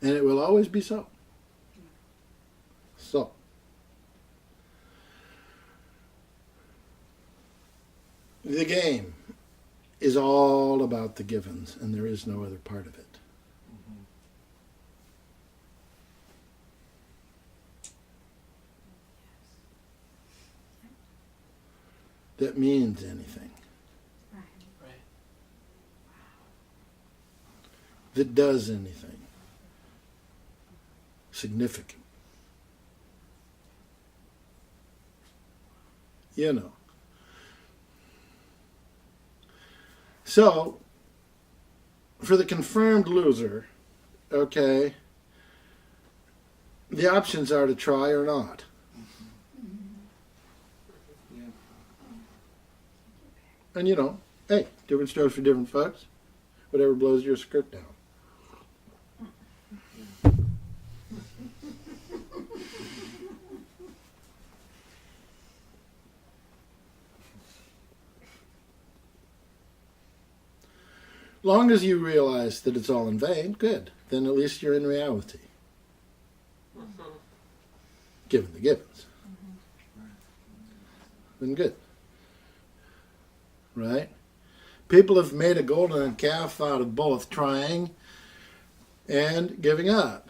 And it will always be so. So, the game is all about the givens, and there is no other part of it. That means anything. Right. That does anything significant. You know. So, for the confirmed loser, okay, the options are to try or not. And you know, hey, different strokes for different folks. Whatever blows your skirt down. Long as you realize that it's all in vain, good. Then at least you're in reality. Given the givens. Then good. Right? People have made a golden calf out of both trying and giving up.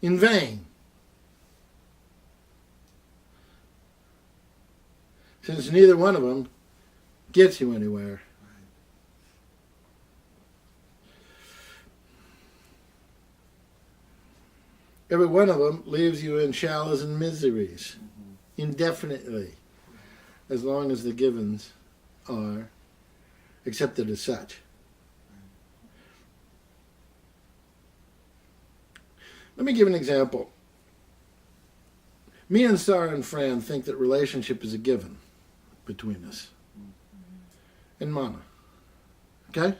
In vain. Since neither one of them gets you anywhere. Every one of them leaves you in shallows and miseries. Indefinitely. As long as the givens are accepted as such. Let me give an example. Me and Sarah and Fran think that relationship is a given between us. And Mana. Okay?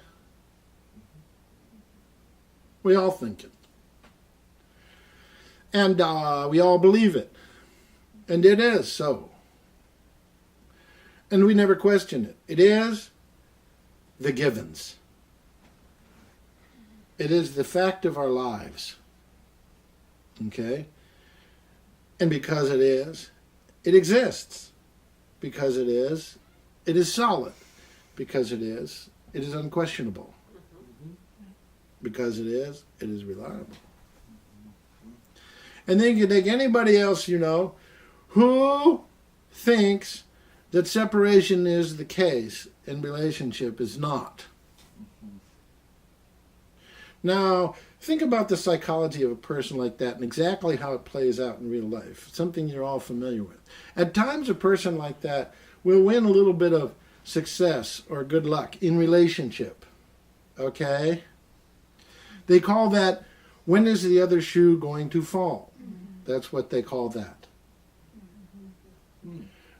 We all think it. And we all believe it. And it is so. And we never question it. It is the givens. It is the fact of our lives. Okay? And because it is, it exists. Because it is solid. Because it is unquestionable. Because it is reliable. And then you can take anybody else you know who thinks that separation is the case and relationship is not. Now, think about the psychology of a person like that and exactly how it plays out in real life. Something you're all familiar with. At times, a person like that will win a little bit of success or good luck in relationship. Okay? They call that, when is the other shoe going to fall? That's what they call that.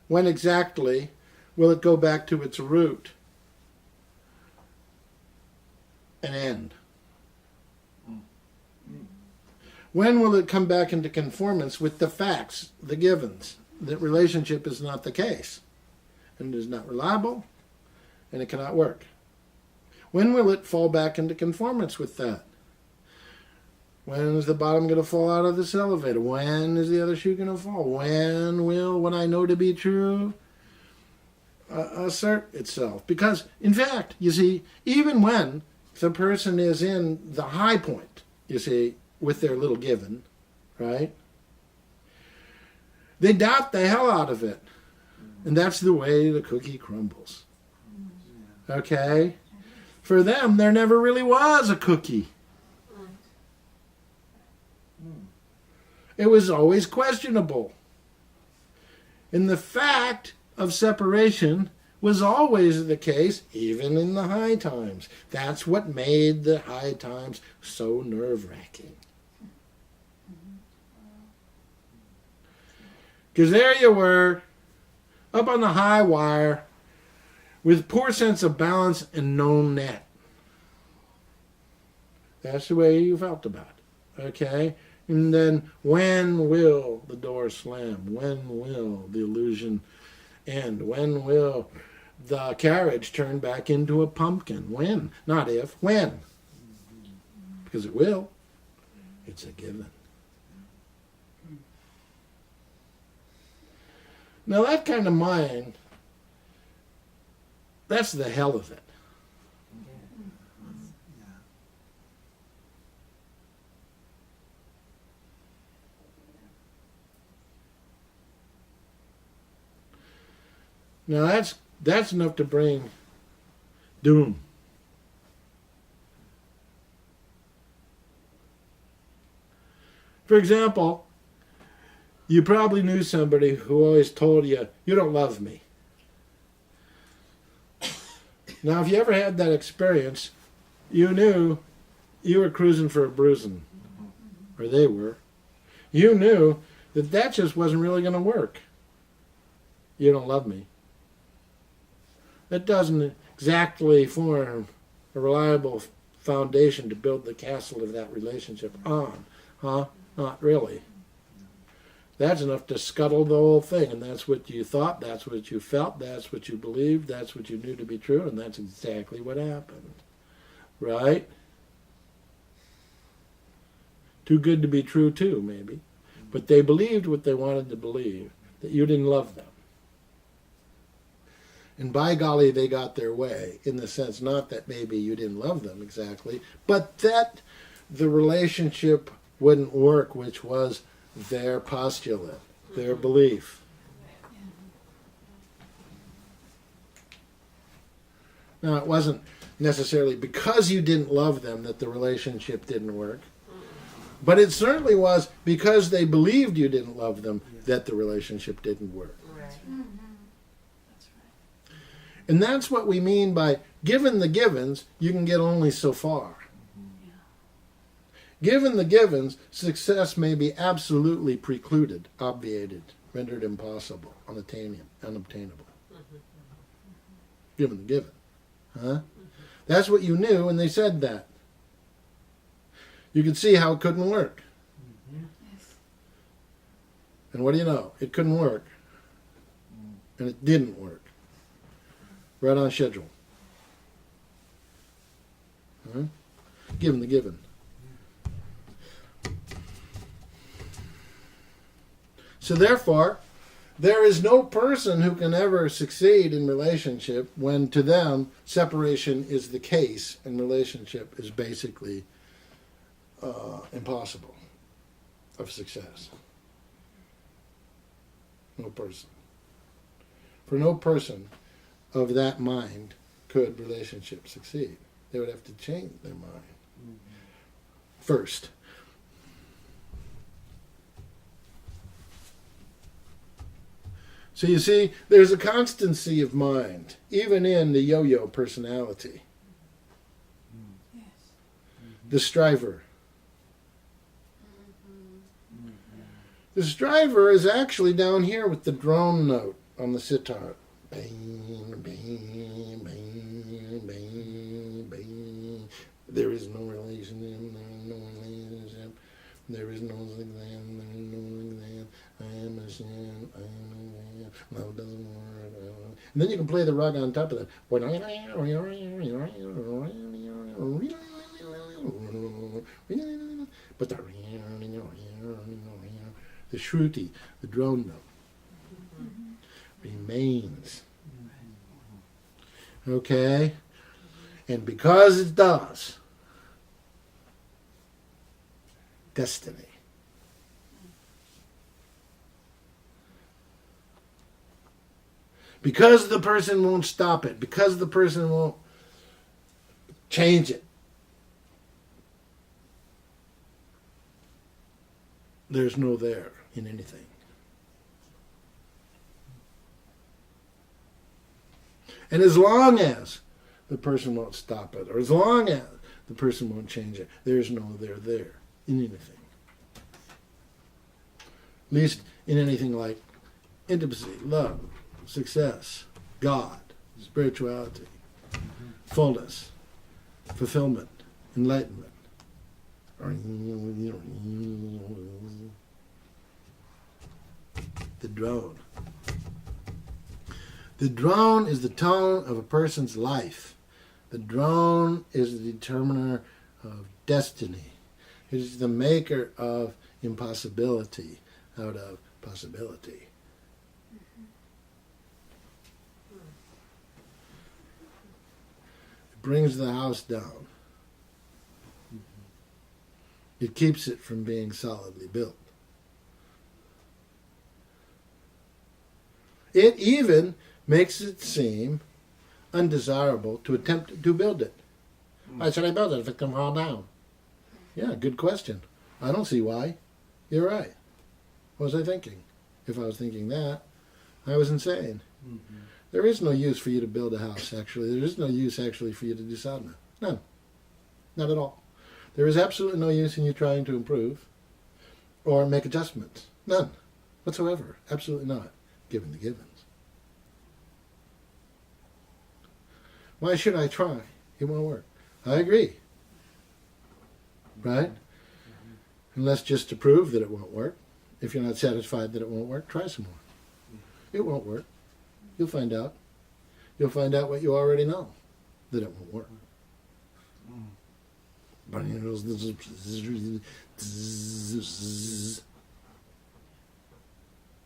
When exactly will it go back to its root and end? When will it come back into conformance with the facts, the givens, that relationship is not the case, and it is not reliable, and it cannot work? When will it fall back into conformance with that? When is the bottom going to fall out of this elevator? When is the other shoe going to fall? When will what I know to be true assert itself? Because, in fact, you see, even when the person is in the high point, you see, with their little given, right? They doubt the hell out of it. And that's the way the cookie crumbles. Okay? For them, there never really was a cookie. It was always questionable. And the fact of separation was always the case, even in the high times. That's what made the high times so nerve-wracking. Because there you were, up on the high wire, with poor sense of balance and no net. That's the way you felt about it. Okay? And then, when will the door slam? When will the illusion end? When will the carriage turn back into a pumpkin? When? Not if. When? because it will. It's a given. Now that kind of mind, that's the hell of it. Now that's enough to bring doom. For example, you probably knew somebody who always told you, you don't love me. Now, if you ever had that experience, you knew you were cruising for a bruising, or they were. You knew that just wasn't really going to work. You don't love me. That doesn't exactly form a reliable foundation to build the castle of that relationship on, huh? Not really. That's enough to scuttle the whole thing, and that's what you thought, that's what you felt, that's what you believed, that's what you knew to be true, and that's exactly what happened. Right? Too good to be true, too, maybe. But they believed what they wanted to believe, that you didn't love them. And by golly, they got their way, in the sense not that maybe you didn't love them exactly, but that the relationship wouldn't work, which was their postulate, their belief. Now, it wasn't necessarily because you didn't love them that the relationship didn't work, but it certainly was because they believed you didn't love them that the relationship didn't work. And that's what we mean by, given the givens, you can get only so far. Given the givens, success may be absolutely precluded, obviated, rendered impossible, unobtainable. Given the given. Huh? That's what you knew when they said that. You could see how it couldn't work. And what do you know? It couldn't work. And it didn't work. Right on schedule. Huh? Given the given. So therefore, there is no person who can ever succeed in relationship when to them separation is the case and relationship is basically impossible of success. No person. For no person of that mind could relationship succeed. They would have to change their mind first. So you see, there's a constancy of mind, even in the yo-yo personality. Yes. The striver. The striver is actually down here with the drone note on the sitar. Bang, bang, bang, bang, bang. There is no relationship, there is no exam, there is no exam. I am a sin, I am a man. Love doesn't work. And then you can play the rug on top of that. But the shruti, the drone note, remains. Okay? And because it does, destiny. Because the person won't stop it, because the person won't change it, there's no there in anything. And as long as the person won't stop it, or as long as the person won't change it, there's no there in anything. At least in anything like intimacy, love, success, God, spirituality, fullness, fulfillment, enlightenment. The drone. The drone is the tone of a person's life. The drone is the determiner of destiny. It is the maker of impossibility out of possibility. It brings the house down. It keeps it from being solidly built. It even makes it seem undesirable to attempt to build it. Why should I build it if it can fall down? Yeah, good question. I don't see why. You're right. What was I thinking? If I was thinking that, I was insane. Mm-hmm. There is no use for you to build a house, actually. There is no use, actually, for you to do sadhana. None. Not at all. There is absolutely no use in you trying to improve or make adjustments. None. Whatsoever. Absolutely not. Given the givens. Why should I try? It won't work. I agree. Right? Unless just to prove that it won't work. If you're not satisfied that it won't work, try some more. It won't work. You'll find out. You'll find out what you already know, that it won't work.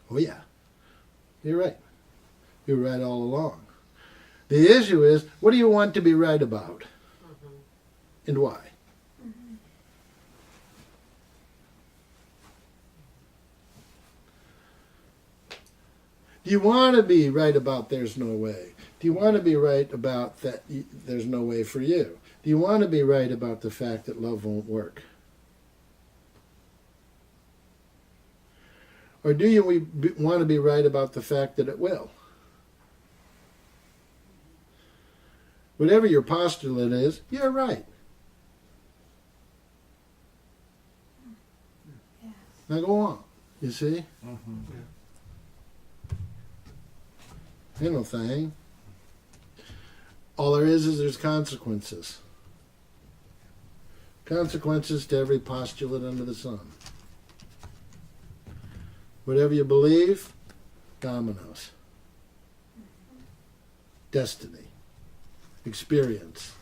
Oh yeah. You're right. You're right all along. The issue is, what do you want to be right about? And why? Do you want to be right about there's no way? Do you want to be right about that there's no way for you? Do you want to be right about the fact that love won't work? Or do you want to be right about the fact that it will? Whatever your postulate is, you're right. Yes. Now go on. You see? Mm-hmm. Ain't no thing. All there is there's consequences. Consequences to every postulate under the sun. Whatever you believe, dominoes. Destiny. Experience.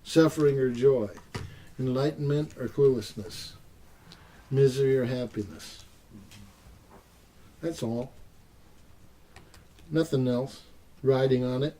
Suffering or joy. Enlightenment or cluelessness. Misery or happiness. That's all. Nothing else riding on it.